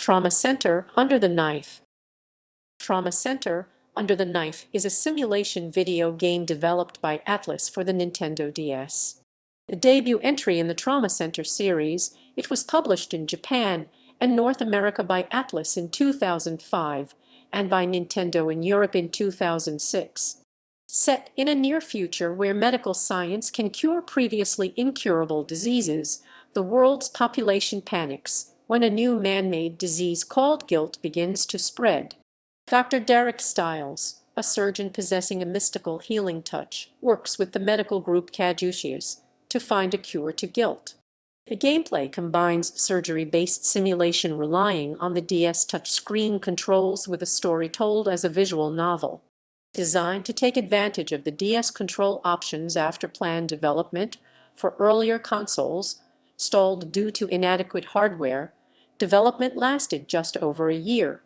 Trauma Center Under the Knife. Trauma Center Under the Knife is a simulation video game developed by Atlus for the Nintendo DS. The debut entry in the Trauma Center series, it was published in Japan and North America by Atlus in 2005 and by Nintendo in Europe in 2006. Set in a near future where medical science can cure previously incurable diseases, the world's population panics when a new man-made disease called guilt begins to spread. Dr. Derek Stiles, a surgeon possessing a mystical healing touch, works with the medical group Caduceus to find a cure to guilt. The gameplay combines surgery-based simulation relying on the DS touchscreen controls with a story told as a visual novel. Designed to take advantage of the DS control options after planned development for earlier consoles, stalled due to inadequate hardware, development lasted just over a year.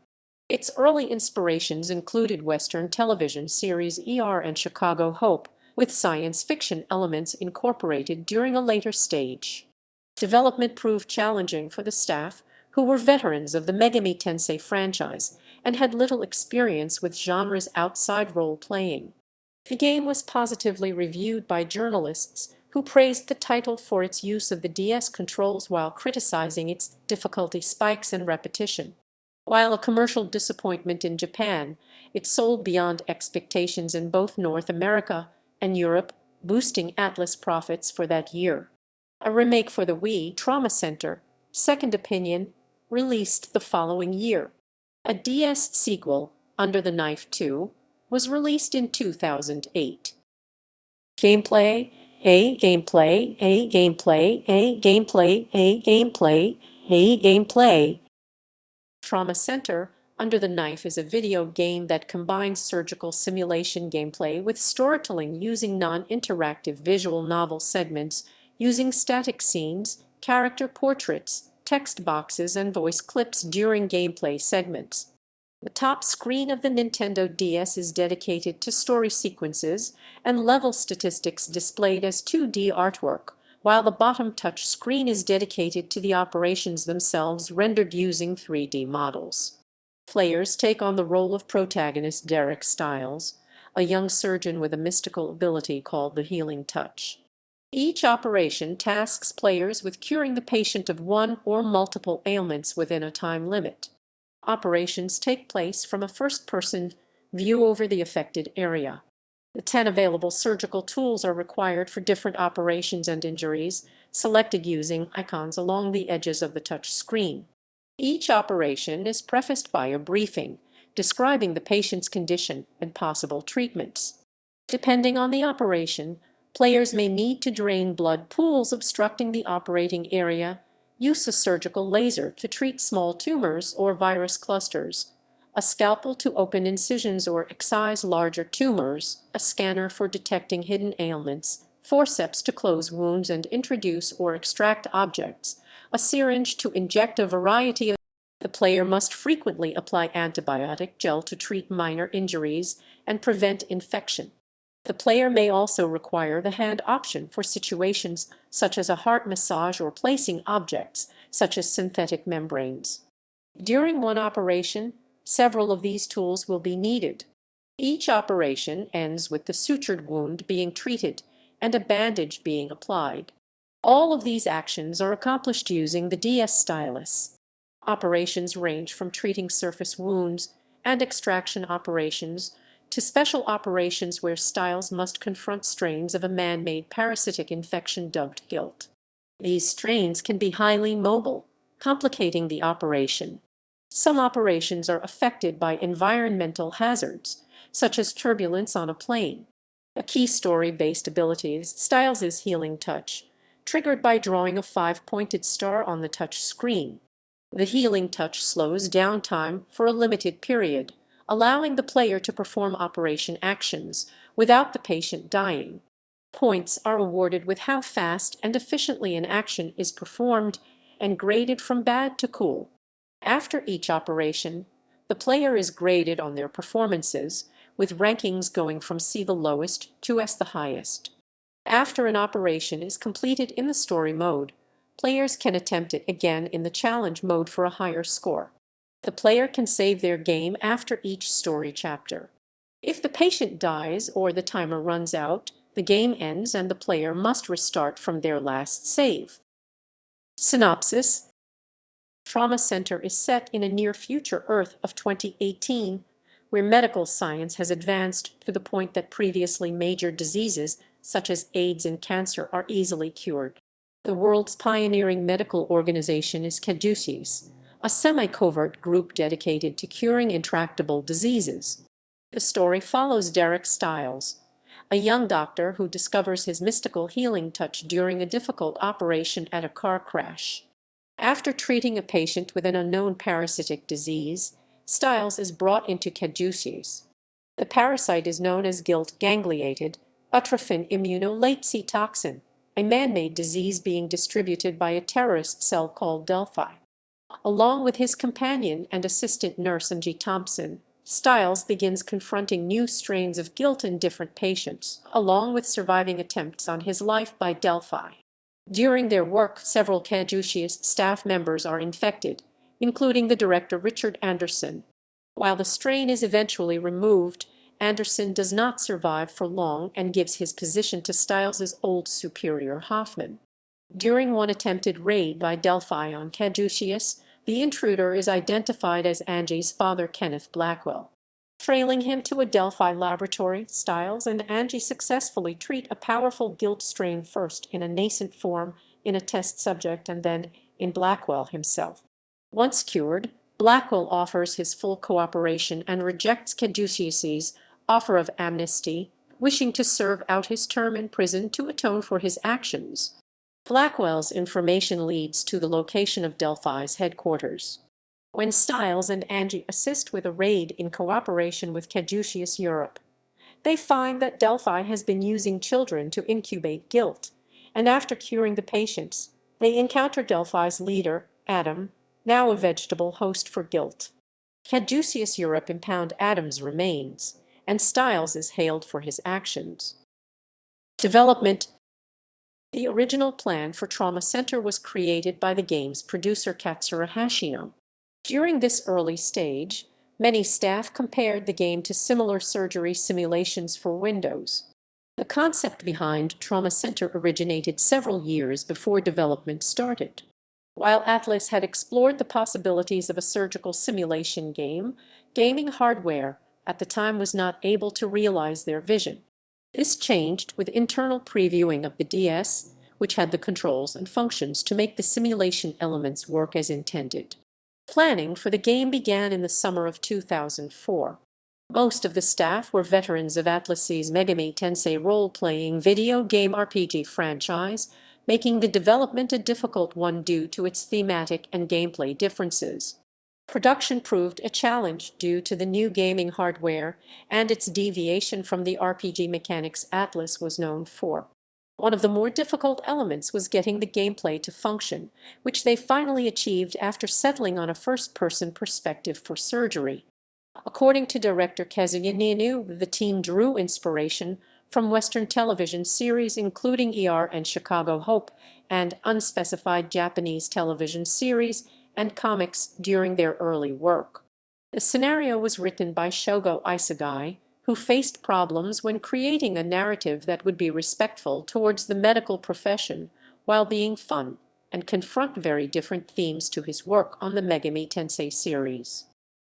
Its early inspirations included Western television series ER and Chicago Hope, with science fiction elements incorporated during a later stage. Development proved challenging for the staff, who were veterans of the Megami Tensei franchise and had little experience with genres outside role-playing. The game was positively reviewed by journalists, who praised the title for its use of the DS controls while criticizing its difficulty spikes and repetition. While a commercial disappointment in Japan, it sold beyond expectations in both North America and Europe, boosting Atlus profits for that year. A remake for the Wii, Trauma Center: Second Opinion, released the following year. A DS sequel, Under the Knife 2, was released in 2008. Gameplay, A gameplay, A gameplay, A gameplay, A gameplay, A gameplay. Trauma Center Under the Knife is a video game that combines surgical simulation gameplay with storytelling using non-interactive visual novel segments, using static scenes, character portraits, text boxes, and voice clips during gameplay segments. The top screen of the Nintendo DS is dedicated to story sequences and level statistics displayed as 2D artwork, while the bottom touch screen is dedicated to the operations themselves rendered using 3D models. Players take on the role of protagonist Derek Stiles, a young surgeon with a mystical ability called the Healing Touch. Each operation tasks players with curing the patient of one or multiple ailments within a time limit. Operations take place from a first-person view over the affected area. The 10 available surgical tools are required for different operations and injuries, selected using icons along the edges of the touch screen. Each operation is prefaced by a briefing describing the patient's condition and possible treatments. Depending on the operation, players may need to drain blood pools obstructing the operating area, use a surgical laser to treat small tumors or virus clusters, a scalpel to open incisions or excise larger tumors, a scanner for detecting hidden ailments, forceps to close wounds and introduce or extract objects, a syringe to inject a variety of. The player must frequently apply antibiotic gel to treat minor injuries and prevent infection. The player may also require the hand option for situations such as a heart massage or placing objects, such as synthetic membranes. During one operation, several of these tools will be needed. Each operation ends with the sutured wound being treated and a bandage being applied. All of these actions are accomplished using the DS stylus. Operations range from treating surface wounds and extraction operations to special operations where Stiles must confront strains of a man-made parasitic infection dubbed guilt. These strains can be highly mobile, complicating the operation. Some operations are affected by environmental hazards, such as turbulence on a plane. A key story-based ability is Stiles' Healing Touch, triggered by drawing a 5-pointed star on the touch screen. The Healing Touch slows down time for a limited period, allowing the player to perform operation actions without the patient dying. Points are awarded with how fast and efficiently an action is performed and graded from bad to cool. After each operation, the player is graded on their performances, with rankings going from C the lowest to S the highest. After an operation is completed in the story mode, players can attempt it again in the challenge mode for a higher score. The player can save their game after each story chapter. If the patient dies or the timer runs out, the game ends and the player must restart from their last save. Synopsis: Trauma Center is set in a near-future Earth of 2018, where medical science has advanced to the point that previously major diseases, such as AIDS and cancer, are easily cured. The world's pioneering medical organization is Caduceus, a semi-covert group dedicated to curing intractable diseases. The story follows Derek Stiles, a young doctor who discovers his mystical healing touch during a difficult operation at a car crash. After treating a patient with an unknown parasitic disease, Stiles is brought into Caduceus. The parasite is known as guilt-gangliated atrophin immunolatese toxin, a man-made disease being distributed by a terrorist cell called Delphi. Along with his companion and assistant nurse Angie Thompson, Stiles begins confronting new strains of guilt in different patients, along with surviving attempts on his life by Delphi. During their work, several Caduceus staff members are infected, including the director Richard Anderson. While the strain is eventually removed, Anderson does not survive for long and gives his position to Stiles's old superior Hoffman. During one attempted raid by Delphi on Caduceus, the intruder is identified as Angie's father, Kenneth Blackwell. Trailing him to a Delphi laboratory, Stiles and Angie successfully treat a powerful guilt strain first in a nascent form in a test subject and then in Blackwell himself. Once cured, Blackwell offers his full cooperation and rejects Caduceus's offer of amnesty, wishing to serve out his term in prison to atone for his actions. Blackwell's information leads to the location of Delphi's headquarters. When Stiles and Angie assist with a raid in cooperation with Caduceus Europe, they find that Delphi has been using children to incubate guilt, and after curing the patients, they encounter Delphi's leader, Adam, now a vegetable host for guilt. Caduceus Europe impound Adam's remains, and Stiles is hailed for his actions. Development. The original plan for Trauma Center was created by the game's producer Katsura Hashino. During this early stage, many staff compared the game to similar surgery simulations for Windows. The concept behind Trauma Center originated several years before development started. While Atlus had explored the possibilities of a surgical simulation game, gaming hardware at the time was not able to realize their vision. This changed with internal previewing of the DS, which had the controls and functions to make the simulation elements work as intended. Planning for the game began in the summer of 2004. Most of the staff were veterans of Atlus's Megami Tensei role-playing video game RPG franchise, making the development a difficult one due to its thematic and gameplay differences. Production proved a challenge due to the new gaming hardware and its deviation from the RPG mechanics Atlus was known for. One of the more difficult elements was getting the gameplay to function, which they finally achieved after settling on a first-person perspective for surgery. According to director Kazuya Niinu, the team drew inspiration from Western television series including ER and Chicago Hope, and unspecified Japanese television series and comics during their early work. The scenario was written by Shogo Isagai, who faced problems when creating a narrative that would be respectful towards the medical profession while being fun and confront very different themes to his work on the Megami Tensei series.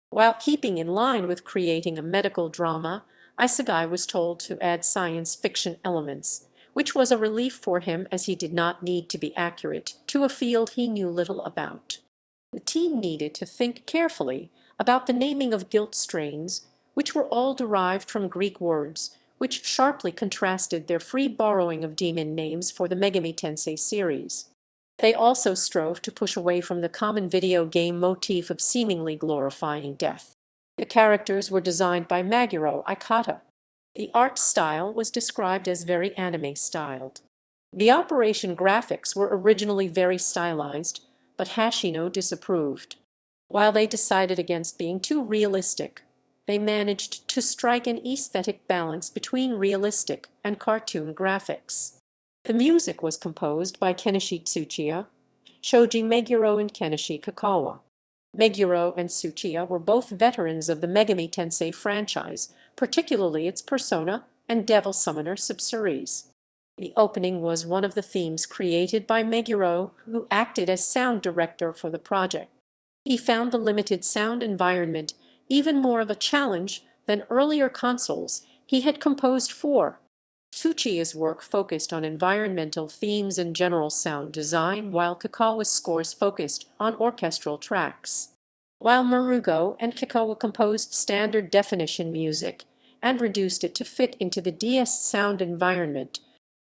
While keeping in line with creating a medical drama, Isagai was told to add science fiction elements, which was a relief for him as he did not need to be accurate to a field he knew little about. The team needed to think carefully about the naming of guilt strains, which were all derived from Greek words, which sharply contrasted their free borrowing of demon names for the Megami Tensei series. They also strove to push away from the common video game motif of seemingly glorifying death. The characters were designed by Maguro Ikata. The art style was described as very anime-styled. The operation graphics were originally very stylized, but Hashino disapproved. While they decided against being too realistic, they managed to strike an aesthetic balance between realistic and cartoon graphics. The music was composed by Kenichi Tsuchiya, Shoji Meguro and Kenichi Kakawa. Meguro and Tsuchiya were both veterans of the Megami Tensei franchise, particularly its Persona and Devil Summoner subseries. The opening was one of the themes created by Meguro, who acted as sound director for the project. He found the limited sound environment even more of a challenge than earlier consoles he had composed for. Tsuchiya's work focused on environmental themes and general sound design, while Kakawa's scores focused on orchestral tracks. While Marugo and Kakawa composed standard definition music and reduced it to fit into the DS sound environment.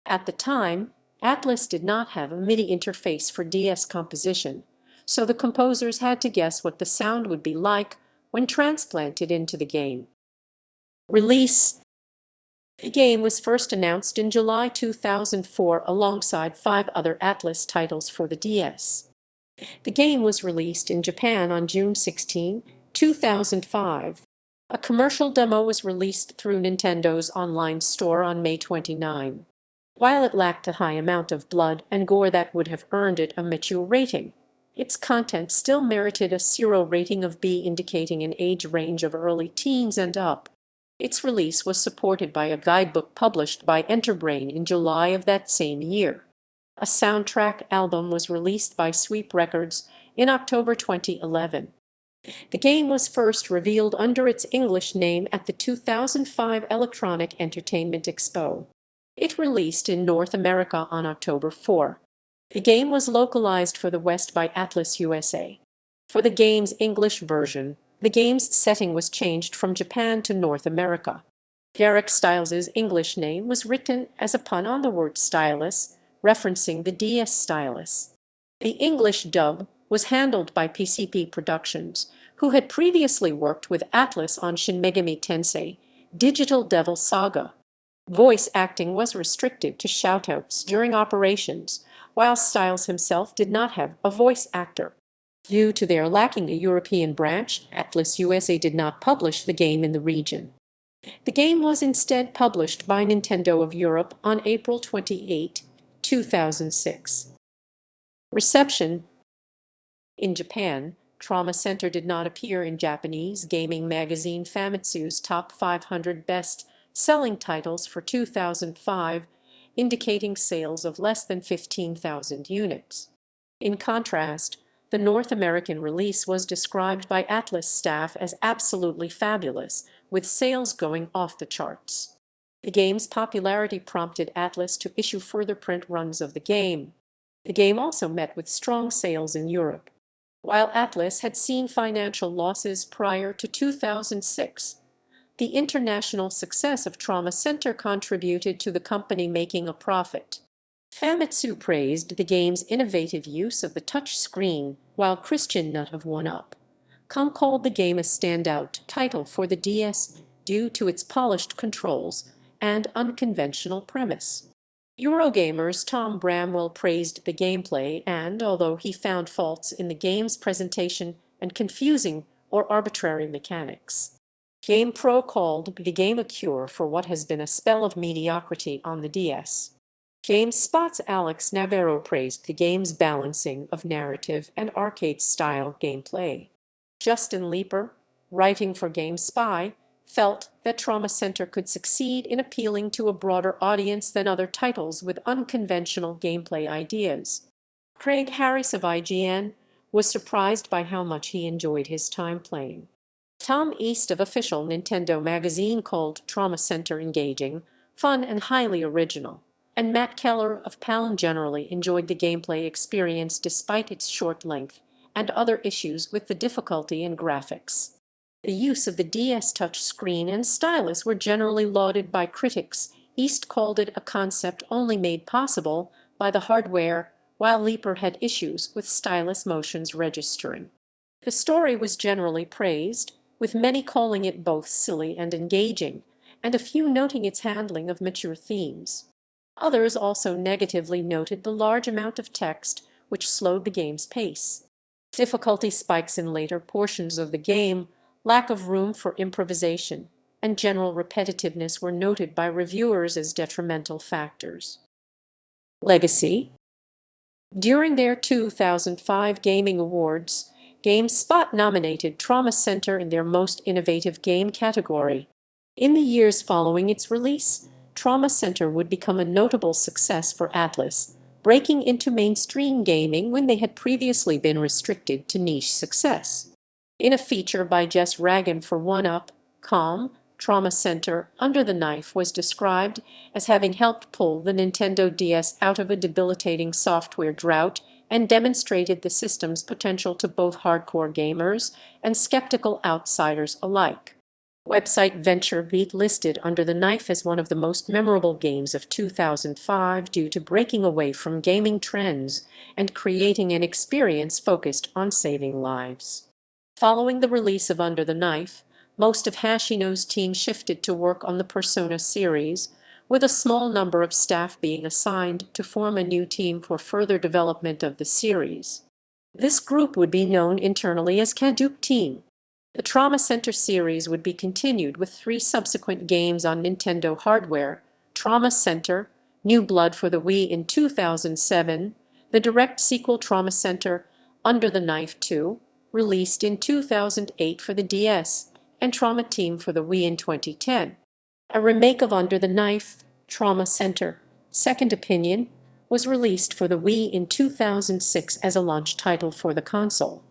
At the time, Atlus did not have a MIDI interface for DS composition, so the composers had to guess what the sound would be like when transplanted into the game. Release. The game was first announced in July 2004 alongside 5 other Atlus titles for the DS. The game was released in Japan on June 16, 2005. A commercial demo was released through Nintendo's online store on May 29. While it lacked a high amount of blood and gore that would have earned it a mature rating, its content still merited a 0 rating of B, indicating an age range of early teens and up. Its release was supported by a guidebook published by Enterbrain in July of that same year. A soundtrack album was released by Sweep Records in October 2011. The game was first revealed under its English name at the 2005 Electronic Entertainment Expo. It released in North America on October 4. The game was localized for the West by Atlus USA. For the game's English version, the game's setting was changed from Japan to North America. Derek Stiles' English name was written as a pun on the word stylus, referencing the DS stylus. The English dub was handled by PCP Productions, who had previously worked with Atlus on Shin Megami Tensei, Digital Devil Saga. Voice acting was restricted to shoutouts during operations, while Stiles himself did not have a voice actor. Due to their lacking a European branch, Atlus USA did not publish the game in the region. The game was instead published by Nintendo of Europe on April 28, 2006. Reception. In Japan, Trauma Center did not appear in Japanese gaming magazine Famitsu's top 500 best-selling titles for 2005, indicating sales of less than 15,000 units. In contrast, the North American release was described by Atlus staff as absolutely fabulous, with sales going off the charts. The game's popularity prompted Atlus to issue further print runs of the game. The game also met with strong sales in Europe. While Atlus had seen financial losses prior to 2006, the international success of Trauma Center contributed to the company making a profit. Famitsu praised the game's innovative use of the touch screen, while Christian Nutt of 1UP.com called the game a standout title for the DS due to its polished controls and unconventional premise. Eurogamer's Tom Bramwell praised the gameplay and, although he found faults in the game's presentation and confusing or arbitrary mechanics, GamePro called the game a cure for what has been a spell of mediocrity on the DS. GameSpot's Alex Navarro praised the game's balancing of narrative and arcade-style gameplay. Justin Leeper, writing for GameSpy, felt that Trauma Center could succeed in appealing to a broader audience than other titles with unconventional gameplay ideas. Craig Harris of IGN was surprised by how much he enjoyed his time playing. Tom East of Official Nintendo magazine called Trauma Center engaging, fun, and highly original, and Matt Keller of Palin generally enjoyed the gameplay experience despite its short length and other issues with the difficulty and graphics. The use of the DS touch screen and stylus were generally lauded by critics. East called it a concept only made possible by the hardware, while Leeper had issues with stylus motions registering. The story was generally praised, with many calling it both silly and engaging, and a few noting its handling of mature themes. Others also negatively noted the large amount of text, which slowed the game's pace. Difficulty spikes in later portions of the game, lack of room for improvisation, and general repetitiveness were noted by reviewers as detrimental factors. Legacy. During their 2005 Gaming Awards, GameSpot nominated Trauma Center in their Most Innovative Game category. In the years following its release, Trauma Center would become a notable success for Atlus, breaking into mainstream gaming when they had previously been restricted to niche success. In a feature by Jess Ragan for OneUp.com, Trauma Center Under the Knife was described as having helped pull the Nintendo DS out of a debilitating software drought and demonstrated the system's potential to both hardcore gamers and skeptical outsiders alike. Website VentureBeat listed Under the Knife as one of the most memorable games of 2005 due to breaking away from gaming trends and creating an experience focused on saving lives. Following the release of Under the Knife, most of Hashino's team shifted to work on the Persona series, with a small number of staff being assigned to form a new team for further development of the series. This group would be known internally as Caduceus Team. The Trauma Center series would be continued with 3 subsequent games on Nintendo hardware: Trauma Center, New Blood for the Wii in 2007, the direct sequel Trauma Center, Under the Knife 2, released in 2008 for the DS, and Trauma Team for the Wii in 2010. A remake of Under the Knife, Trauma Center, Second Opinion, was released for the Wii in 2006 as a launch title for the console.